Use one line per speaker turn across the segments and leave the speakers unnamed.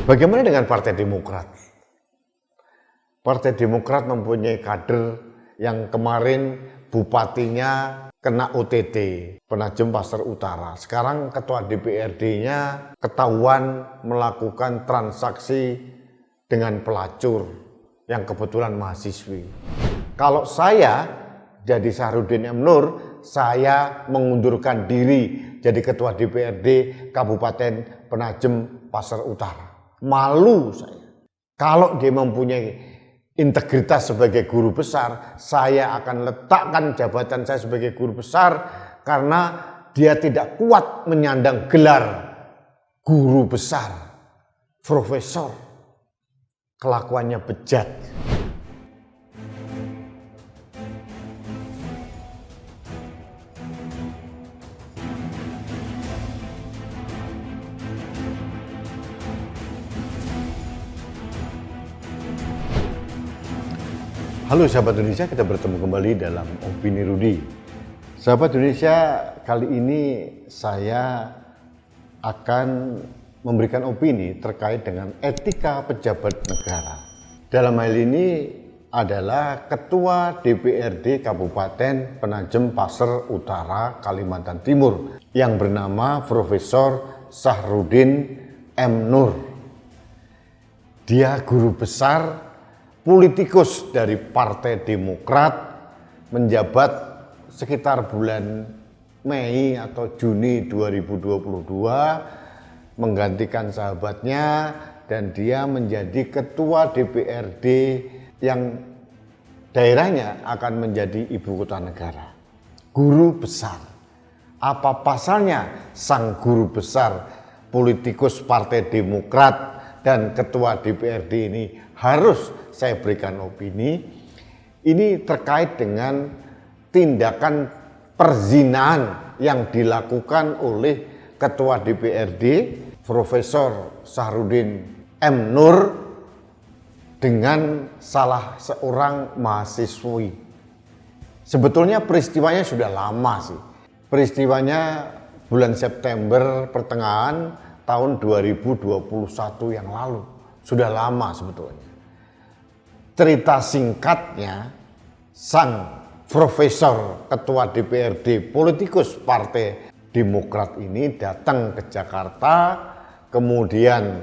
Bagaimana dengan Partai Demokrat? Partai Demokrat mempunyai kader yang kemarin bupatinya kena OTT, Penajem Pasar Utara. Sekarang ketua DPRD-nya ketahuan melakukan transaksi dengan pelacur yang kebetulan mahasiswi. Kalau saya jadi Sahrudin M. Nur, saya mengundurkan diri jadi ketua DPRD Kabupaten Penajem Pasar Utara. Malu saya. Kalau dia mempunyai integritas sebagai guru besar, saya akan letakkan jabatan saya sebagai guru besar karena dia tidak kuat menyandang gelar guru besar, profesor. Kelakuannya bejat. Halo sahabat Indonesia, kita bertemu kembali dalam Opini Rudi. Sahabat Indonesia, kali ini saya akan memberikan opini terkait dengan etika pejabat negara. Dalam hal ini adalah Ketua DPRD Kabupaten Penajem Pasar Utara, Kalimantan Timur yang bernama Profesor Sahrudin M. Nur. Dia guru besar politikus dari Partai Demokrat, menjabat sekitar bulan Mei atau Juni 2022, menggantikan sahabatnya, dan dia menjadi ketua DPRD yang daerahnya akan menjadi ibu kota negara. Guru besar. Apa pasalnya sang guru besar politikus Partai Demokrat dan ketua DPRD ini harus saya berikan opini? Ini terkait dengan tindakan perzinahan yang dilakukan oleh Ketua DPRD Profesor Sahrudin M. Nur dengan salah seorang mahasiswi. Sebetulnya peristiwanya sudah lama sih. Peristiwanya bulan September pertengahan tahun 2021 yang lalu. Sudah lama sebetulnya. Cerita singkatnya, sang profesor ketua DPRD politikus Partai Demokrat ini datang ke Jakarta, kemudian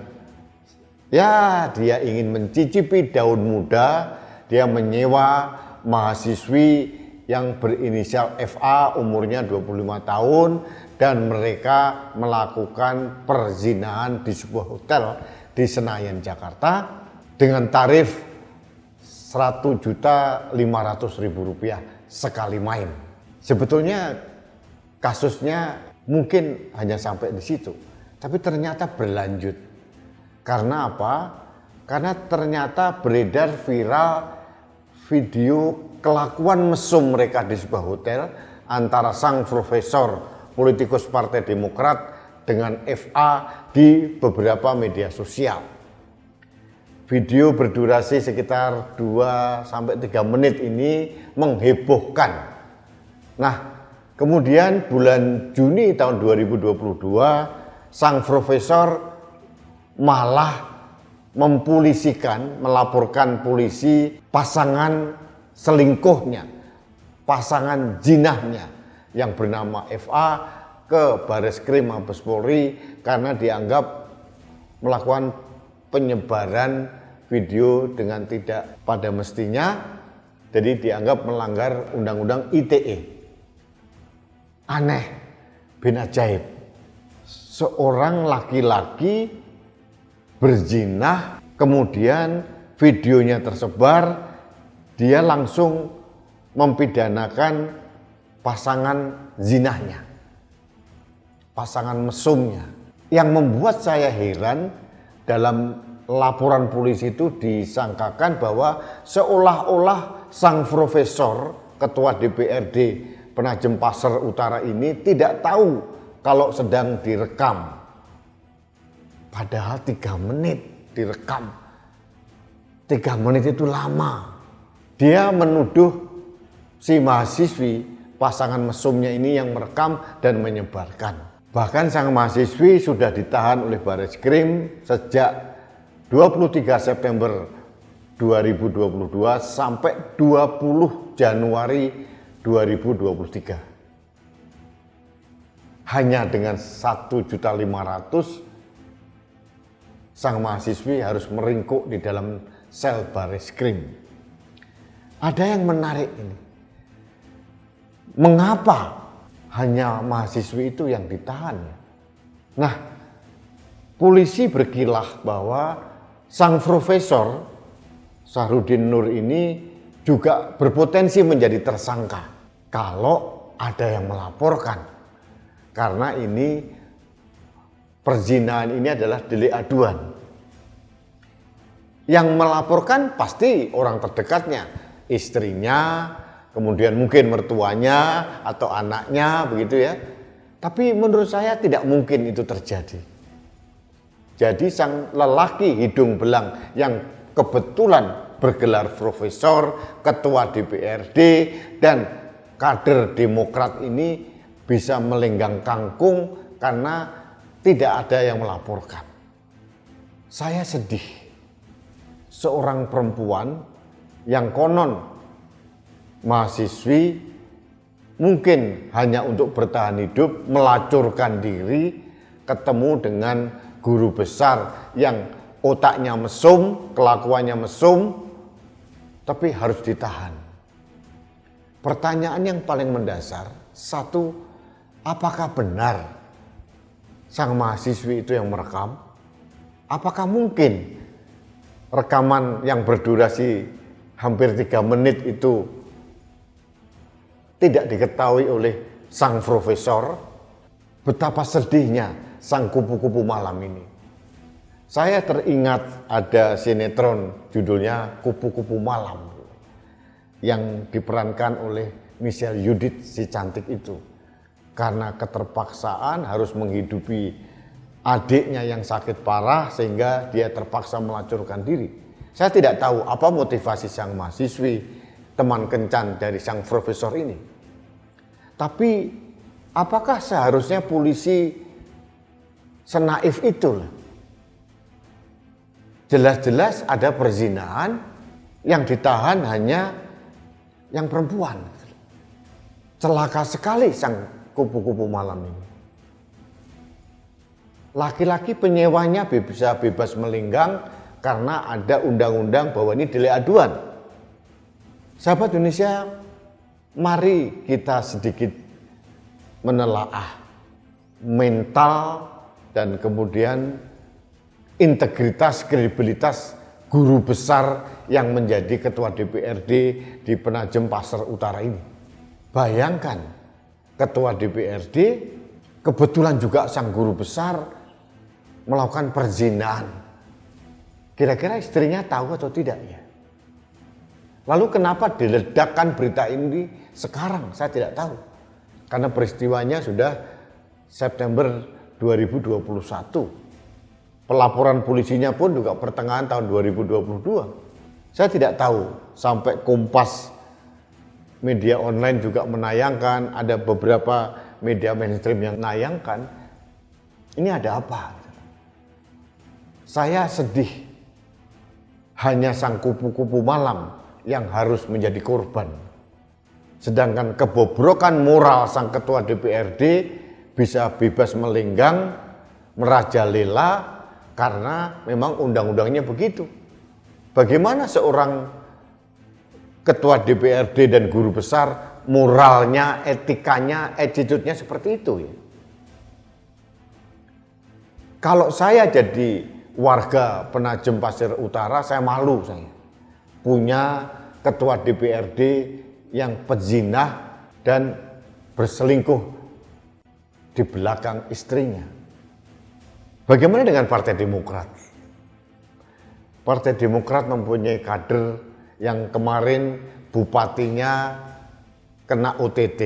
ya dia ingin mencicipi daun muda, dia menyewa mahasiswi yang berinisial FA umurnya 25 tahun dan mereka melakukan perzinahan di sebuah hotel di Senayan, Jakarta dengan tarif Rp1.500.000 sekali main. Sebetulnya kasusnya mungkin hanya sampai di situ, tapi ternyata berlanjut. Karena apa? Karena ternyata beredar viral video kelakuan mesum mereka di sebuah hotel antara sang profesor politikus Partai Demokrat dengan FA di beberapa media sosial. Video berdurasi sekitar 2-3 menit ini menghebohkan. Nah, kemudian bulan Juni tahun 2022, sang profesor malah melaporkan polisi pasangan selingkuhnya, pasangan jinahnya yang bernama FA ke Bareskrim Mabes Polri karena dianggap melakukan penyebaran video dengan tidak pada mestinya, jadi dianggap melanggar Undang-Undang ITE. Aneh, bin ajaib. Seorang laki-laki berzinah, kemudian videonya tersebar, dia langsung mempidanakan pasangan zinahnya, pasangan mesumnya. Yang membuat saya heran, dalam laporan polisi itu disangkakan bahwa seolah-olah sang profesor ketua DPRD Penajem Pasar Utara ini tidak tahu kalau sedang direkam. Padahal 3 menit direkam. 3 menit itu lama. Dia menuduh si mahasiswi, pasangan mesumnya ini yang merekam dan menyebarkan. Bahkan sang mahasiswi sudah ditahan oleh Bareskrim sejak 23 September 2022 sampai 20 Januari 2023. Hanya dengan 1.500.000 sang mahasiswi harus meringkuk di dalam sel Bareskrim. Ada yang menarik ini. Mengapa hanya mahasiswi itu yang ditahan? Nah, polisi berkilah bahwa sang profesor Sahrudin Nur ini juga berpotensi menjadi tersangka kalau ada yang melaporkan. Karena ini perzinahan ini adalah delik aduan. Yang melaporkan pasti orang terdekatnya, istrinya, kemudian mungkin mertuanya atau anaknya, begitu ya. Tapi menurut saya tidak mungkin itu terjadi. Jadi sang lelaki hidung belang yang kebetulan bergelar profesor, ketua DPRD, dan kader Demokrat ini bisa melenggang kangkung karena tidak ada yang melaporkan. Saya sedih. Seorang perempuan yang konon mahasiswi mungkin hanya untuk bertahan hidup, melacurkan diri, ketemu dengan guru besar yang otaknya mesum, kelakuannya mesum, tapi harus ditahan. Pertanyaan yang paling mendasar, satu, apakah benar sang mahasiswi itu yang merekam? Apakah mungkin rekaman yang berdurasi hampir 3 menit itu tidak diketahui oleh sang profesor? Betapa sedihnya sang kupu-kupu malam ini. Saya teringat ada sinetron judulnya Kupu-Kupu Malam yang diperankan oleh Michelle Yudit si cantik itu. Karena keterpaksaan harus menghidupi adiknya yang sakit parah sehingga dia terpaksa melacurkan diri. Saya tidak tahu apa motivasi sang mahasiswi, teman kencan dari sang profesor ini. Tapi apakah seharusnya polisi senaif itu? Jelas-jelas ada perzinahan, yang ditahan hanya yang perempuan. Celaka sekali sang kupu-kupu malam ini. Laki-laki penyewanya bisa bebas melenggang karena ada undang-undang bahwa ini delik aduan. Sahabat Indonesia, mari kita sedikit menelaah mental dan kemudian integritas, kredibilitas guru besar yang menjadi ketua DPRD di Penajem Pasar Utara ini. Bayangkan, ketua DPRD kebetulan juga sang guru besar melakukan perzinahan. Kira-kira istrinya tahu atau tidak ya? Lalu kenapa diledakkan berita ini sekarang? Saya tidak tahu. Karena peristiwanya sudah September 2021. Pelaporan polisinya pun juga pertengahan tahun 2022. Saya tidak tahu sampai Kompas media online juga menayangkan, ada beberapa media mainstream yang menayangkan. Ini ada apa? Saya sedih, hanya sang kupu-kupu malam yang harus menjadi korban. Sedangkan kebobrokan moral sang ketua DPRD bisa bebas melenggang, merajalela karena memang undang-undangnya begitu. Bagaimana seorang ketua DPRD dan guru besar moralnya, etikanya, attitude-nya seperti itu ya? Kalau saya jadi warga Penajem Pasir Utara, saya malu saya punya ketua DPRD yang pezinah dan berselingkuh di belakang istrinya. Bagaimana dengan Partai Demokrat? Partai Demokrat mempunyai kader yang kemarin bupatinya kena OTT,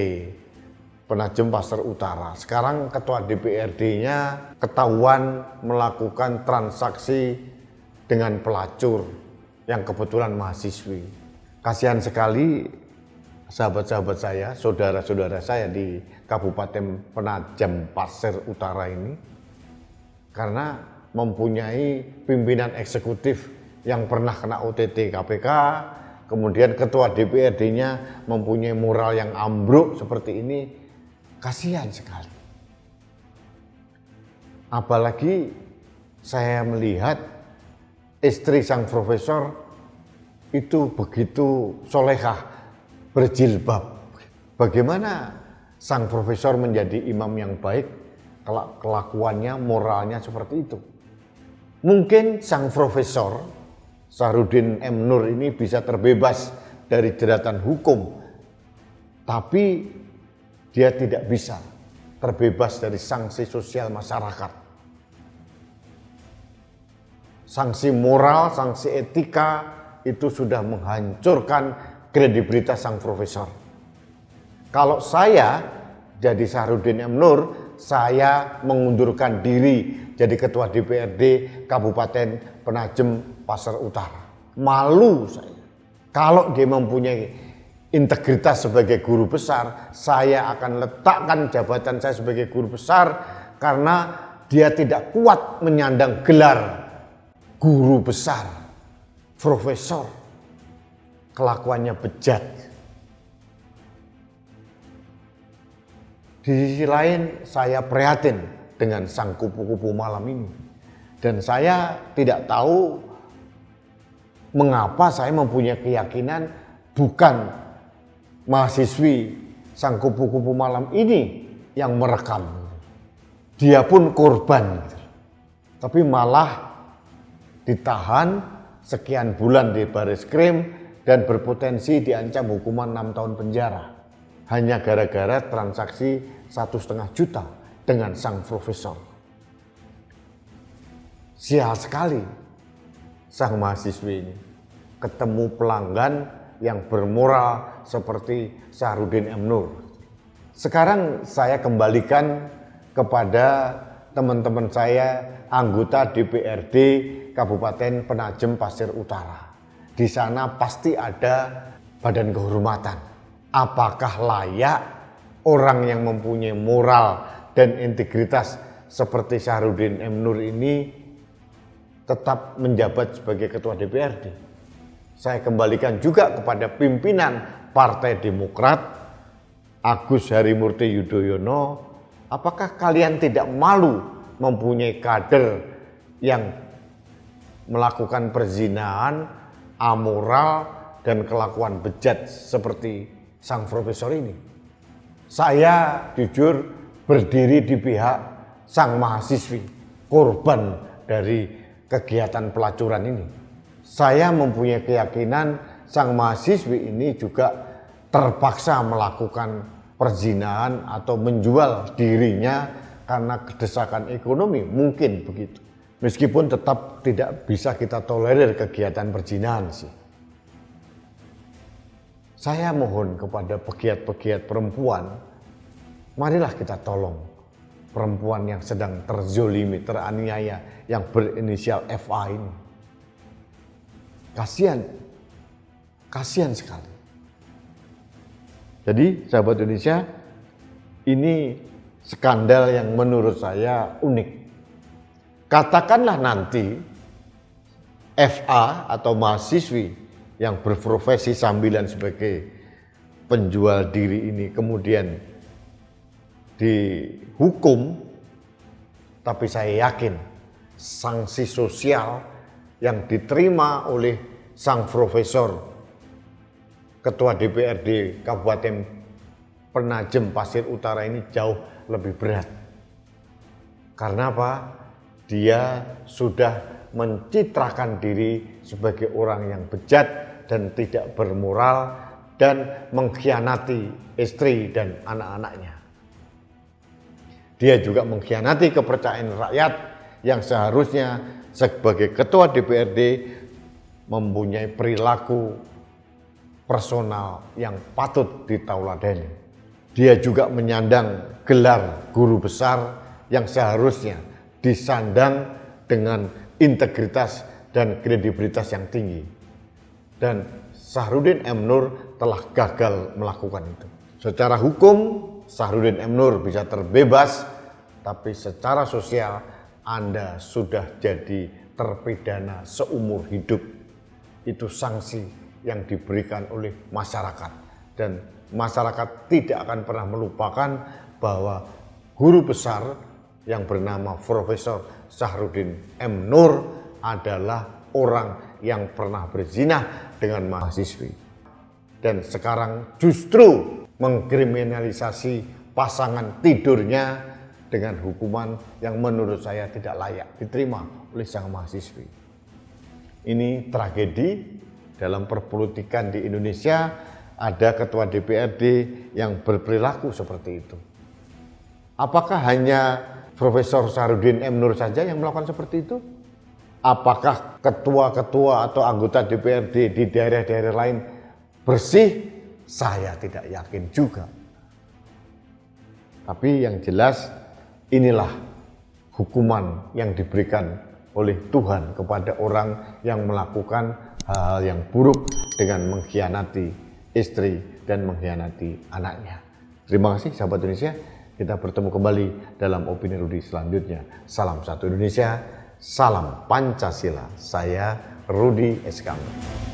Penajem Pasir Utara. Sekarang ketua DPRD-nya ketahuan melakukan transaksi dengan pelacur yang kebetulan mahasiswi. Kasihan sekali sahabat-sahabat saya, saudara-saudara saya di Kabupaten Penajem Pasir Utara ini. Karena mempunyai pimpinan eksekutif yang pernah kena OTT KPK, kemudian ketua DPRD-nya mempunyai moral yang ambruk seperti ini, kasihan sekali. Apalagi saya melihat istri sang profesor itu begitu solehah, berjilbab. Bagaimana sang profesor menjadi imam yang baik kalau kelakuannya, moralnya seperti itu? Mungkin sang profesor Sahrudin M. Nur ini bisa terbebas dari jeratan hukum, tapi dia tidak bisa terbebas dari sanksi sosial masyarakat. Sanksi moral, sanksi etika itu sudah menghancurkan kredibilitas sang profesor. Kalau saya jadi Sahrudin M. Nur, saya mengundurkan diri jadi ketua DPRD Kabupaten Penajem Pasar Utara. Malu saya. Kalau dia mempunyai integritas sebagai guru besar, saya akan letakkan jabatan saya sebagai guru besar karena dia tidak kuat menyandang gelar guru besar, profesor. Kelakuannya bejat. Di sisi lain saya prihatin dengan sang kupu-kupu malam ini. Dan saya tidak tahu mengapa saya mempunyai keyakinan bukan mahasiswi sang kupu-kupu malam ini yang merekam. Dia pun korban. Tapi malah ditahan sekian bulan di Baris-Krim dan berpotensi diancam hukuman 6 tahun penjara. Hanya gara-gara transaksi 1,5 juta dengan sang profesor. Sial sekali sang mahasiswi ini ketemu pelanggan yang bermoral seperti Sahrudin M. Nur. Sekarang saya kembalikan kepada teman-teman saya anggota DPRD Kabupaten Penajem Pasir Utara. Di sana pasti ada badan kehormatan. Apakah layak orang yang mempunyai moral dan integritas seperti Sahrudin M. Nur ini tetap menjabat sebagai ketua DPRD? Saya kembalikan juga kepada pimpinan Partai Demokrat, Agus Harimurti Yudhoyono. Apakah kalian tidak malu mempunyai kader yang melakukan perzinahan, amoral, dan kelakuan bejat seperti sang profesor ini? Saya jujur berdiri di pihak sang mahasiswi, korban dari kegiatan pelacuran ini. Saya mempunyai keyakinan sang mahasiswi ini juga terpaksa melakukan perzinahan atau menjual dirinya karena kedesakan ekonomi, mungkin begitu. Meskipun tetap tidak bisa kita tolerir kegiatan perzinahan sih. Saya mohon kepada pegiat-pegiat perempuan, marilah kita tolong perempuan yang sedang terzolimi, teraniaya, yang berinisial FA ini. Kasihan sekali. Jadi sahabat Indonesia, ini skandal yang menurut saya unik. Katakanlah nanti FA atau mahasiswi yang berprofesi sambilan sebagai penjual diri ini kemudian dihukum, tapi saya yakin sanksi sosial yang diterima oleh sang profesor ketua DPRD Kabupaten Penajem Pasir Utara ini jauh lebih berat. Karena apa? Dia sudah mencitrakan diri sebagai orang yang bejat dan tidak bermoral dan mengkhianati istri dan anak-anaknya. Dia juga mengkhianati kepercayaan rakyat yang seharusnya sebagai ketua DPRD mempunyai perilaku personal yang patut ditauladani. Dia juga menyandang gelar guru besar yang seharusnya disandang dengan integritas dan kredibilitas yang tinggi. Dan Sahrudin M. Nur telah gagal melakukan itu. Secara hukum Sahrudin M. Nur bisa terbebas, tapi secara sosial Anda sudah jadi terpidana seumur hidup. Itu sanksi yang diberikan oleh masyarakat. Dan masyarakat tidak akan pernah melupakan bahwa guru besar yang bernama Profesor Syahrudin M. Nur adalah orang yang pernah berzina dengan mahasiswi. Dan sekarang justru mengkriminalisasi pasangan tidurnya dengan hukuman yang menurut saya tidak layak diterima oleh sang mahasiswi. Ini tragedi dalam perpolitikan di Indonesia, ada ketua DPRD yang berperilaku seperti itu. Apakah hanya Profesor Syahrudin M. Nur saja yang melakukan seperti itu? Apakah ketua-ketua atau anggota DPRD di daerah-daerah lain bersih? Saya tidak yakin juga. Tapi yang jelas inilah hukuman yang diberikan oleh Tuhan kepada orang yang melakukan hal-hal yang buruk dengan mengkhianati istri dan mengkhianati anaknya. Terima kasih sahabat Indonesia. Kita bertemu kembali dalam Opini Rudi selanjutnya. Salam satu Indonesia, salam Pancasila. Saya Rudi S. Kamil.